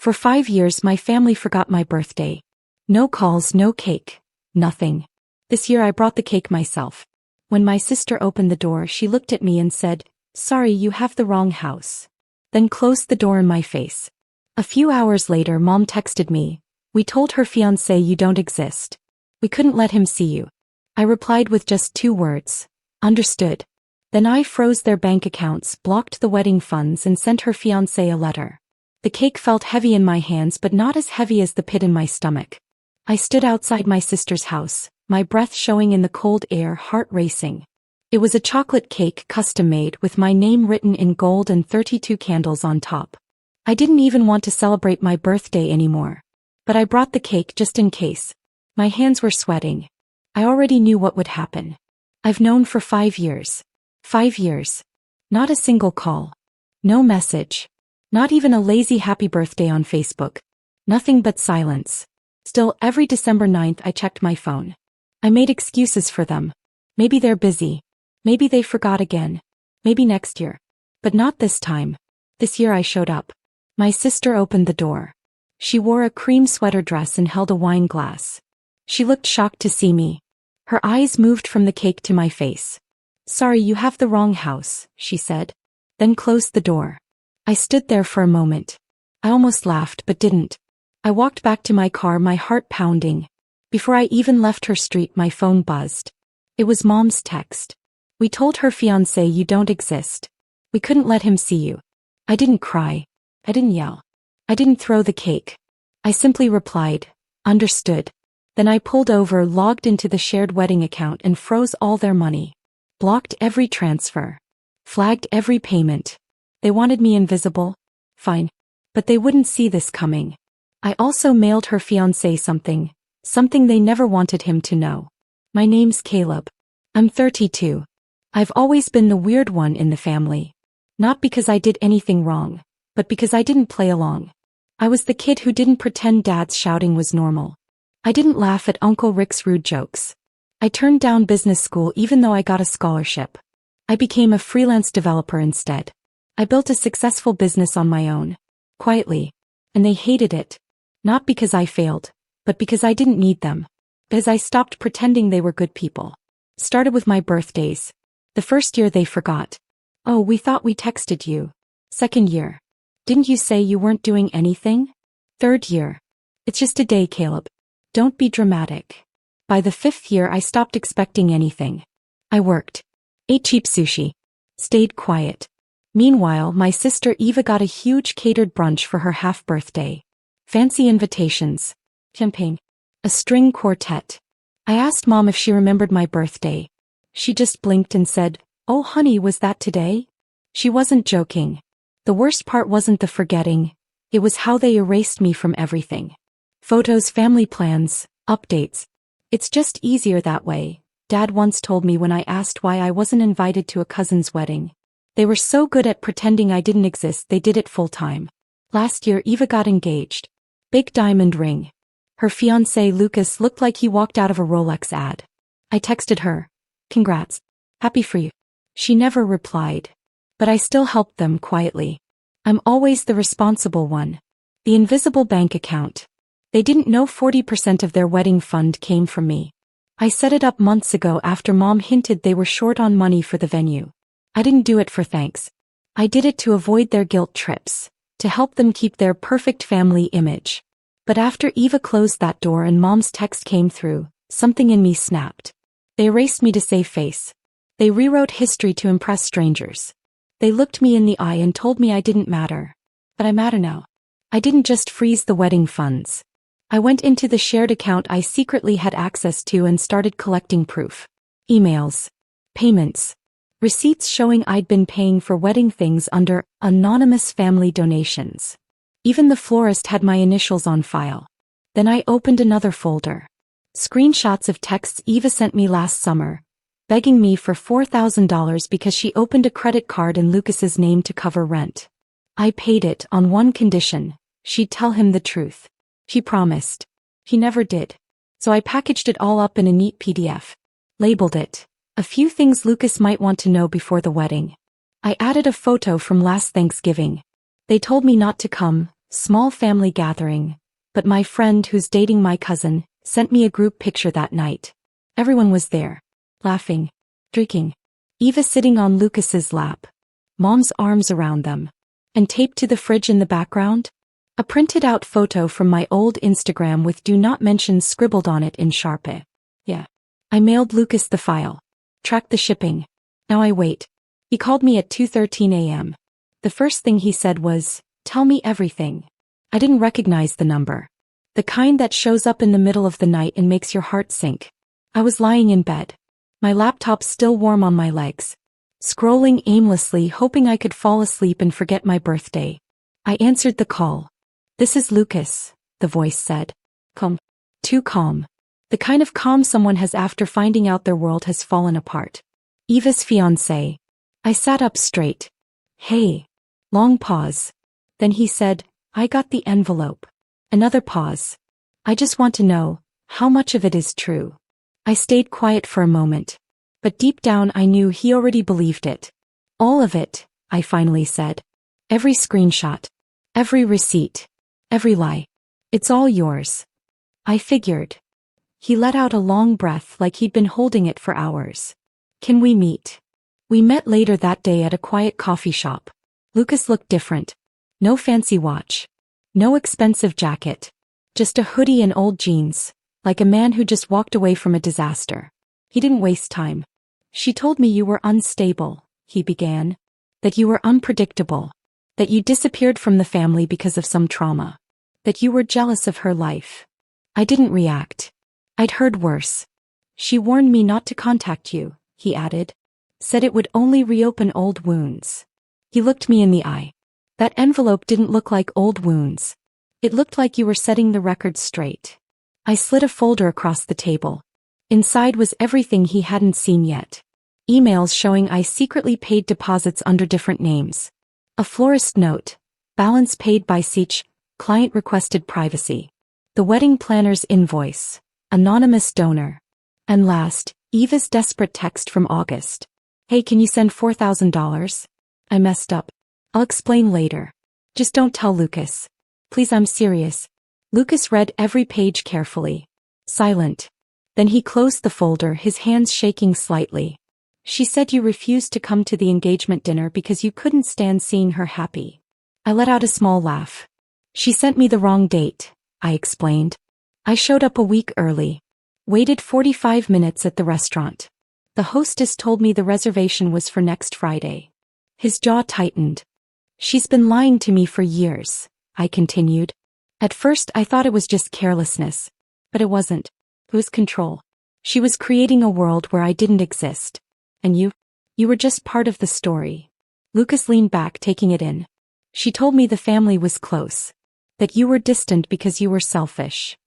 For 5 years my family forgot my birthday. No calls, no cake. Nothing. This year I brought the cake myself. When my sister opened the door, she looked at me and said, "Sorry, you have the wrong house." Then closed the door in my face. A few hours later, Mom texted me, "We told her fiancé you don't exist. We couldn't let him see you." I replied with just 2 words. Understood. Then I froze their bank accounts, blocked the wedding funds, and sent her fiancé a letter. The cake felt heavy in my hands, but not as heavy as the pit in my stomach. I stood outside my sister's house, my breath showing in the cold air, heart racing. It was a chocolate cake, custom-made, with my name written in gold and 32 candles on top. I didn't even want to celebrate my birthday anymore. But I brought the cake just in case. My hands were sweating. I already knew what would happen. I've known for 5 years. 5 years. Not a single call. No message. Not even a lazy happy birthday on Facebook. Nothing but silence. Still, every December 9th I checked my phone. I made excuses for them. Maybe they're busy. Maybe they forgot again. Maybe next year. But not this time. This year I showed up. My sister opened the door. She wore a cream sweater dress and held a wine glass. She looked shocked to see me. Her eyes moved from the cake to my face. "Sorry, you have the wrong house," she said. Then closed the door. I stood there for a moment. I almost laughed but didn't. I walked back to my car, my heart pounding. Before I even left her street, my phone buzzed. It was Mom's text. "We told her fiancé you don't exist. We couldn't let him see you." I didn't cry. I didn't yell. I didn't throw the cake. I simply replied, "Understood." Then I pulled over, logged into the shared wedding account and froze all their money. Blocked every transfer. Flagged every payment. They wanted me invisible? Fine. But they wouldn't see this coming. I also mailed her fiancé something they never wanted him to know. My name's Caleb. I'm 32. I've always been the weird one in the family. Not because I did anything wrong, but because I didn't play along. I was the kid who didn't pretend Dad's shouting was normal. I didn't laugh at Uncle Rick's rude jokes. I turned down business school even though I got a scholarship. I became a freelance developer instead. I built a successful business on my own. Quietly. And they hated it. Not because I failed, but because I didn't need them. Because I stopped pretending they were good people. Started with my birthdays. The first year they forgot. "Oh, we thought we texted you." Second year. "Didn't you say you weren't doing anything?" Third year. "It's just a day, Caleb. Don't be dramatic." By the 5th year I stopped expecting anything. I worked. Ate cheap sushi. Stayed quiet. Meanwhile, my sister Eva got a huge catered brunch for her half-birthday. Fancy invitations. Champagne. A string quartet. I asked Mom if she remembered my birthday. She just blinked and said, "Oh honey, was that today?" She wasn't joking. The worst part wasn't the forgetting. It was how they erased me from everything. Photos, family plans, updates. "It's just easier that way," Dad once told me when I asked why I wasn't invited to a cousin's wedding. They were so good at pretending I didn't exist, they did it full time. Last year Eva got engaged. Big diamond ring. Her fiancé Lucas looked like he walked out of a Rolex ad. I texted her, "Congrats. Happy for you." She never replied. But I still helped them quietly. I'm always the responsible one. The invisible bank account. They didn't know 40% of their wedding fund came from me. I set it up months ago after Mom hinted they were short on money for the venue. I didn't do it for thanks. I did it to avoid their guilt trips, to help them keep their perfect family image. But after Eva closed that door and Mom's text came through, something in me snapped. They erased me to save face. They rewrote history to impress strangers. They looked me in the eye and told me I didn't matter. But I matter now. I didn't just freeze the wedding funds. I went into the shared account I secretly had access to and started collecting proof. Emails. Payments. Receipts showing I'd been paying for wedding things under anonymous family donations. Even the florist had my initials on file. Then I opened another folder. Screenshots of texts Eva sent me last summer, begging me for $4,000 because she opened a credit card in Lucas's name to cover rent. I paid it on one condition: she'd tell him the truth. He promised. He never did. So I packaged it all up in a neat PDF. Labeled it, "A few things Lucas might want to know before the wedding." I added a photo from last Thanksgiving. They told me not to come, Small family gathering, but my friend who's dating my cousin sent me a group picture that night. Everyone was there, laughing, drinking. Eva sitting on Lucas's lap, Mom's arms around them, and taped to the fridge in the background, a printed out photo from my old Instagram with "Do Not Mention" scribbled on it in Sharpie. Yeah. I mailed Lucas the file. Tracked the shipping. Now I wait. He called me at 2:13 a.m. The first thing he said was, "Tell me everything." I didn't recognize the number. The kind that shows up in the middle of the night and makes your heart sink. I was lying in bed. My laptop still warm on my legs. Scrolling aimlessly, hoping I could fall asleep and forget my birthday. I answered the call. "This is Lucas," the voice said. Calm. Too calm. The kind of calm someone has after finding out their world has fallen apart. Eva's fiancé. I sat up straight. "Hey." Long pause. Then he said, "I got the envelope." Another pause. "I just want to know, how much of it is true?" I stayed quiet for a moment. But deep down I knew he already believed it. "All of it," I finally said. "Every screenshot. Every receipt. Every lie. It's all yours." I figured. He let out a long breath like he'd been holding it for hours. "Can we meet?" We met later that day at a quiet coffee shop. Lucas looked different. No fancy watch. No expensive jacket. Just a hoodie and old jeans, like a man who just walked away from a disaster. He didn't waste time. "She told me you were unstable," he began. "That you were unpredictable. That you disappeared from the family because of some trauma. That you were jealous of her life." I didn't react. I'd heard worse. "She warned me not to contact you," he added. "Said it would only reopen old wounds." He looked me in the eye. "That envelope didn't look like old wounds. It looked like you were setting the record straight." I slid a folder across the table. Inside was everything he hadn't seen yet. Emails showing I secretly paid deposits under different names. A florist note. Balance paid by Seach. Client requested privacy. The wedding planner's invoice. Anonymous donor. And last, Eva's desperate text from August. "Hey, can you send $4,000? I messed up. I'll explain later. Just don't tell Lucas. Please, I'm serious." Lucas read every page carefully. Silent. Then he closed the folder, his hands shaking slightly. "She said you refused to come to the engagement dinner because you couldn't stand seeing her happy." I let out a small laugh. "She sent me the wrong date," I explained. "I showed up a week early. Waited 45 minutes at the restaurant. The hostess told me the reservation was for next Friday." His jaw tightened. "She's been lying to me for years," I continued. "At first I thought it was just carelessness. But it wasn't. It was control. She was creating a world where I didn't exist. And you were just part of the story." Lucas leaned back, taking it in. "She told me the family was close. That you were distant because you were selfish."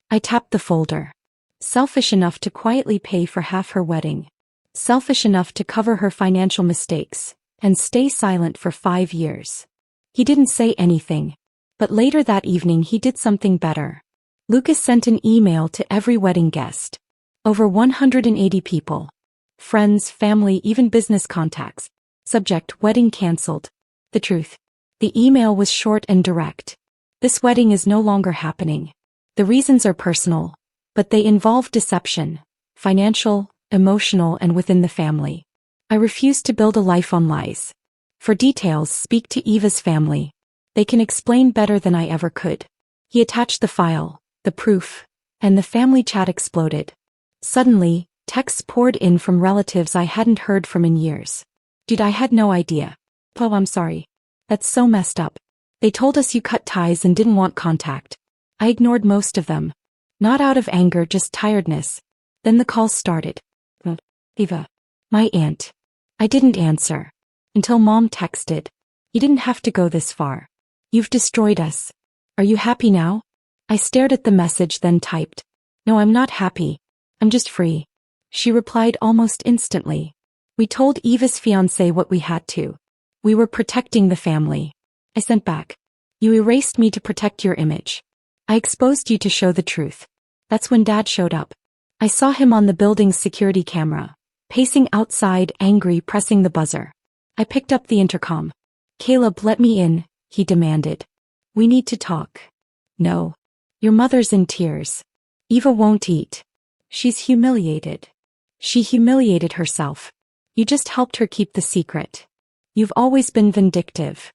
I tapped the folder. Selfish enough to quietly pay for half her wedding. Selfish enough to cover her financial mistakes. And stay silent for 5 years. He didn't say anything. But later that evening he did something better. Lucas sent an email to every wedding guest. Over 180 people. Friends, family, even business contacts. Subject: wedding cancelled. The truth. The email was short and direct. "This wedding is no longer happening. The reasons are personal, but they involve deception. Financial, emotional, and within the family. I refuse to build a life on lies. For details, speak to Eva's family. They can explain better than I ever could." He attached the file, the proof, and the family chat exploded. Suddenly, texts poured in from relatives I hadn't heard from in years. "Dude, I had no idea. Oh, I'm sorry. That's so messed up. They told us you cut ties and didn't want contact." I ignored most of them. Not out of anger, just tiredness. Then the call started. "Eva." "My aunt." I didn't answer. Until Mom texted. "You didn't have to go this far. You've destroyed us. Are you happy now?" I stared at the message, then typed. "No, I'm not happy. I'm just free." She replied almost instantly. "We told Eva's fiancé what we had to. We were protecting the family." I sent back. "You erased me to protect your image. I exposed you to show the truth." That's when Dad showed up. I saw him on the building's security camera, pacing outside, angry, pressing the buzzer. I picked up the intercom. "Caleb, let me in," he demanded. We need to talk. No. Your mother's in tears. Eva won't eat. She's humiliated. She humiliated herself. You just helped her keep the secret. You've always been vindictive.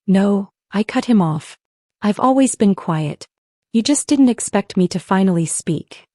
No, I cut him off. I've always been quiet. You just didn't expect me to finally speak.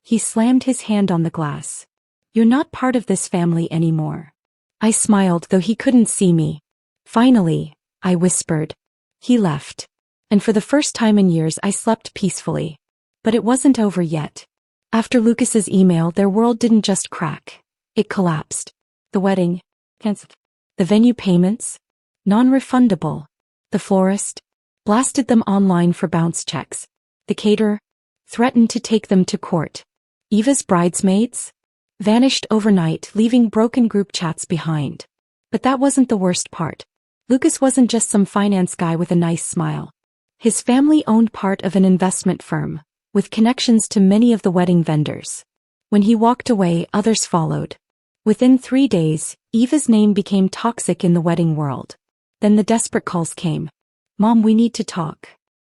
He slammed his hand on the glass. You're not part of this family anymore. I smiled, though he couldn't see me. Finally, I whispered. He left. And for the first time in years I slept peacefully. But it wasn't over yet. After Lucas's email, their world didn't just crack. It collapsed. The wedding, cancelled. The venue payments, non-refundable. The florist, blasted them online for bounce checks. The caterer, threatened to take them to court. Eva's bridesmaids, vanished overnight, leaving broken group chats behind. But that wasn't the worst part. Lucas wasn't just some finance guy with a nice smile. His family owned part of an investment firm, with connections to many of the wedding vendors. When he walked away, others followed. Within 3 days, Eva's name became toxic in the wedding world. Then the desperate calls came. Mom, we need to talk.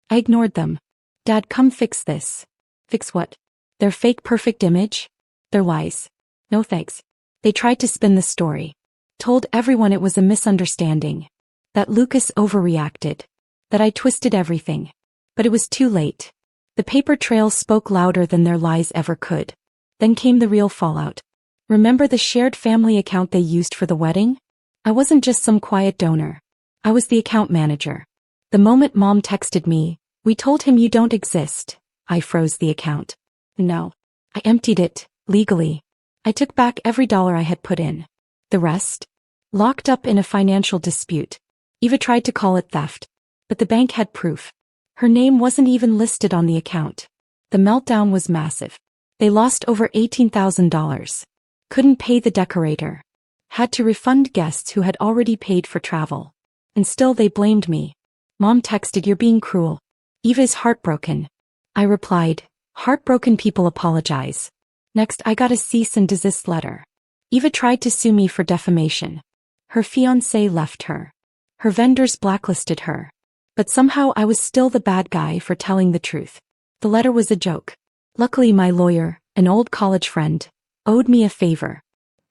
I ignored them. Dad, come fix this. Fix what? Their fake perfect image? Their lies. No thanks. They tried to spin the story. Told everyone it was a misunderstanding. That Lucas overreacted. That I twisted everything. But it was too late. The paper trail spoke louder than their lies ever could. Then came the real fallout. Remember the shared family account they used for the wedding? I wasn't just some quiet donor. I was the account manager. The moment Mom texted me, we told him you don't exist, I froze the account. No. I emptied it, legally. I took back every dollar I had put in. The rest? Locked up in a financial dispute. Eva tried to call it theft. But the bank had proof. Her name wasn't even listed on the account. The meltdown was massive. They lost over $18,000. Couldn't pay the decorator. Had to refund guests who had already paid for travel. And still they blamed me. Mom texted, you're being cruel. Eva is heartbroken. I replied, heartbroken people apologize. Next, I got a cease and desist letter. Eva tried to sue me for defamation. Her fiancé left her. Her vendors blacklisted her. But somehow I was still the bad guy for telling the truth. The letter was a joke. Luckily my lawyer, an old college friend, owed me a favor.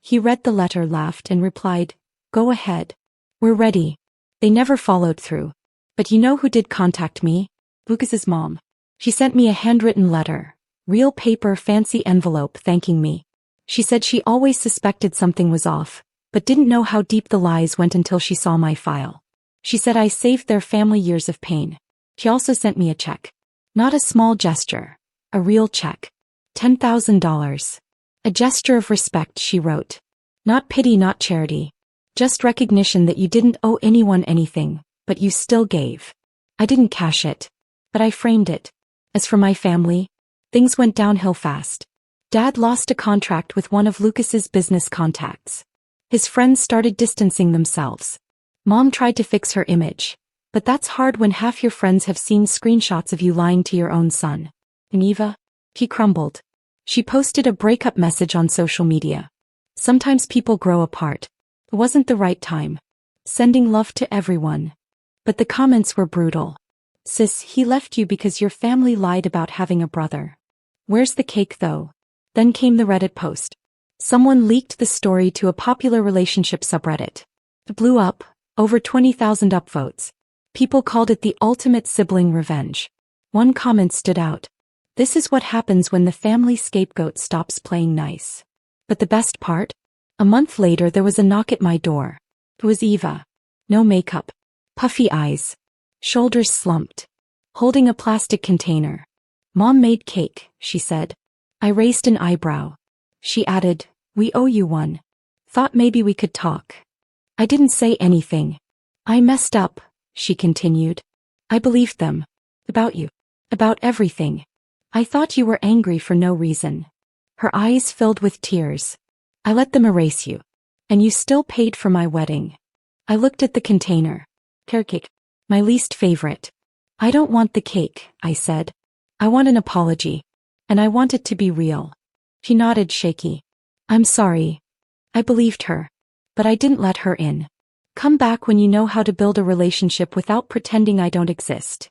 He read the letter, laughed, and replied, go ahead. We're ready. They never followed through. But you know who did contact me? Lucas's mom. She sent me a handwritten letter. Real paper, fancy envelope, thanking me. She said she always suspected something was off, but didn't know how deep the lies went until she saw my file. She said I saved their family years of pain. She also sent me a check. Not a small gesture. A real check. $10,000. A gesture of respect, she wrote. Not pity, not charity. Just recognition that you didn't owe anyone anything, but you still gave. I didn't cash it. But I framed it. As for my family, things went downhill fast. Dad lost a contract with one of Lucas's business contacts. His friends started distancing themselves. Mom tried to fix her image. But that's hard when half your friends have seen screenshots of you lying to your own son. And Eva? She crumbled. She posted a breakup message on social media. Sometimes people grow apart. It wasn't the right time. Sending love to everyone. But the comments were brutal. Sis, he left you because your family lied about having a brother. Where's the cake though? Then came the Reddit post. Someone leaked the story to a popular relationship subreddit. It blew up, over 20,000 upvotes. People called it the ultimate sibling revenge. One comment stood out. This is what happens when the family scapegoat stops playing nice. But the best part? A month later there was a knock at my door. It was Eva. No makeup. Puffy eyes. Shoulders slumped. Holding a plastic container. Mom made cake, she said. I raised an eyebrow. She added, we owe you one. Thought maybe we could talk. I didn't say anything. I messed up, she continued. I believed them. About you. About everything. I thought you were angry for no reason. Her eyes filled with tears. I let them erase you. And you still paid for my wedding. I looked at the container. Carrot cake. My least favorite. I don't want the cake, I said. I want an apology. And I want it to be real. She nodded, shaky. I'm sorry. I believed her. But I didn't let her in. Come back when you know how to build a relationship without pretending I don't exist.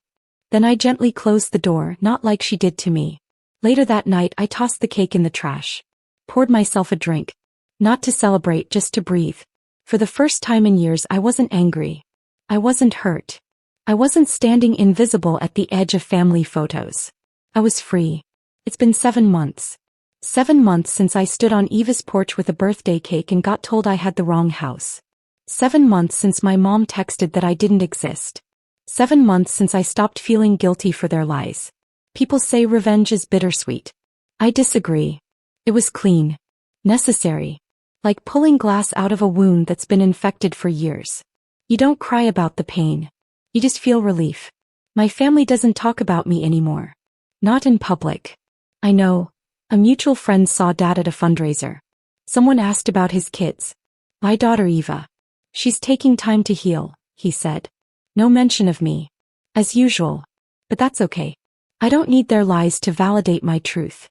Then I gently closed the door, not like she did to me. Later that night I tossed the cake in the trash. Poured myself a drink. Not to celebrate, just to breathe. For the first time in years I wasn't angry. I wasn't hurt. I wasn't standing invisible at the edge of family photos. I was free. It's been 7 months. 7 months since I stood on Eva's porch with a birthday cake and got told I had the wrong house. 7 months since my mom texted that I didn't exist. 7 months since I stopped feeling guilty for their lies. People say revenge is bittersweet. I disagree. It was clean. Necessary. Like pulling glass out of a wound that's been infected for years. You don't cry about the pain. You just feel relief. My family doesn't talk about me anymore. Not in public. I know. A mutual friend saw Dad at a fundraiser. Someone asked about his kids. My daughter Eva. She's taking time to heal, he said. No mention of me. As usual. But that's okay. I don't need their lies to validate my truth.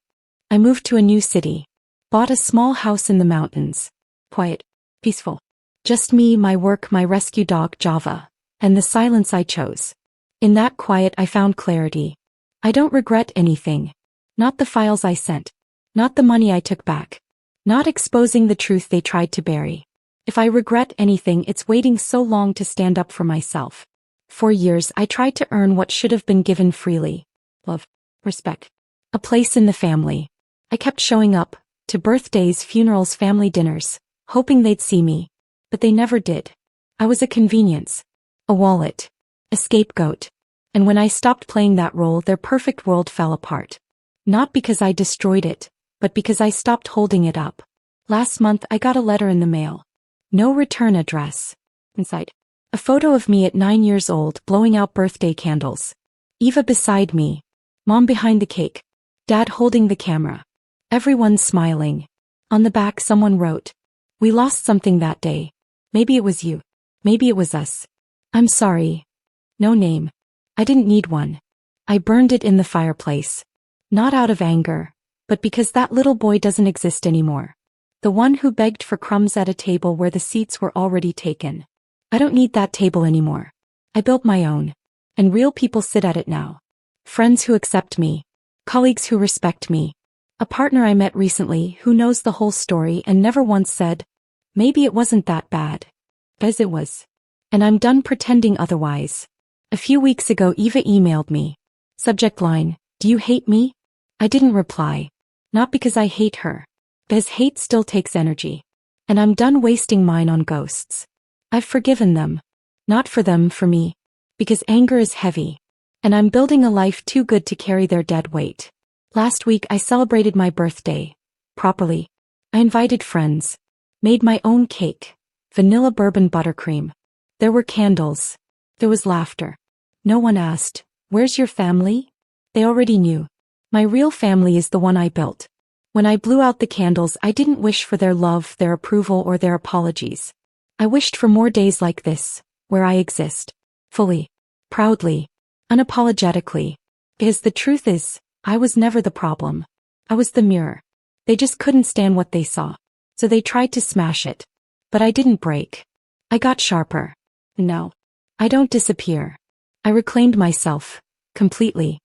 I moved to a new city. Bought a small house in the mountains. Quiet. Peaceful. Just me, my work, my rescue dog Java. And the silence I chose. In that quiet I found clarity. I don't regret anything. Not the files I sent. Not the money I took back. Not exposing the truth they tried to bury. If I regret anything, it's waiting so long to stand up for myself. For years I tried to earn what should have been given freely. Love. Respect. A place in the family. I kept showing up, to birthdays, funerals, family dinners, hoping they'd see me. But they never did. I was a convenience. A wallet. A scapegoat. And when I stopped playing that role, their perfect world fell apart. Not because I destroyed it, but because I stopped holding it up. Last month I got a letter in the mail. No return address. Inside. A photo of me at 9 years old blowing out birthday candles. Eva beside me. Mom behind the cake. Dad holding the camera. Everyone smiling. On the back someone wrote. We lost something that day. Maybe it was you. Maybe it was us. I'm sorry. No name. I didn't need one. I burned it in the fireplace. Not out of anger, but because that little boy doesn't exist anymore. The one who begged for crumbs at a table where the seats were already taken. I don't need that table anymore. I built my own. And real people sit at it now. Friends who accept me. Colleagues who respect me. A partner I met recently who knows the whole story and never once said, maybe it wasn't that bad. Because it was. And I'm done pretending otherwise. A few weeks ago Eva emailed me. Subject line, do you hate me? I didn't reply. Not because I hate her. Because hate still takes energy. And I'm done wasting mine on ghosts. I've forgiven them. Not for them, for me. Because anger is heavy. And I'm building a life too good to carry their dead weight. Last week I celebrated my birthday. Properly. I invited friends. Made my own cake. Vanilla bourbon buttercream. There were candles. There was laughter. No one asked, where's your family? They already knew. My real family is the one I built. When I blew out the candles, I didn't wish for their love, their approval, or their apologies. I wished for more days like this, where I exist. Fully. Proudly. Unapologetically. Because the truth is, I was never the problem. I was the mirror. They just couldn't stand what they saw. So they tried to smash it. But I didn't break. I got sharper. No. I don't disappear. I reclaimed myself. Completely.